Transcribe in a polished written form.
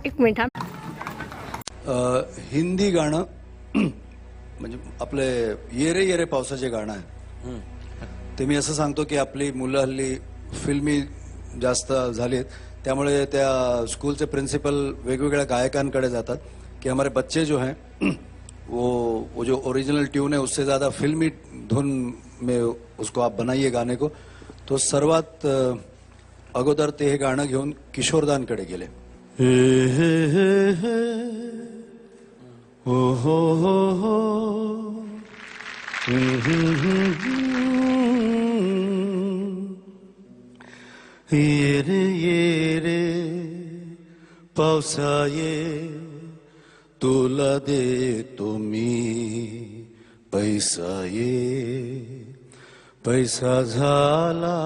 एक मिनिट हा. हिंदी गाणं म्हणजे आपले येरे येरे पावसाचे गाणं आहे. ते मी असं सांगतो की आपली मुलं हल्ली फिल्मी जास्त झालीत, त्यामुळे त्या स्कूलचे प्रिंसिपल वेगवेगळ्या गायकांकडे जातात कि हमारे बच्चे जो हैं वो जो ओरिजिनल ट्यून है उससे ज़्यादा फिल्मी धुन में उसको आप बनाइए गाने को. तो सर्वात अगोदर ते हे गाणं घेऊन किशोरदांकडे गेले. हो हो हो हो ये रे पावसाये तुला देतो मी पैसा ये पैसा झाला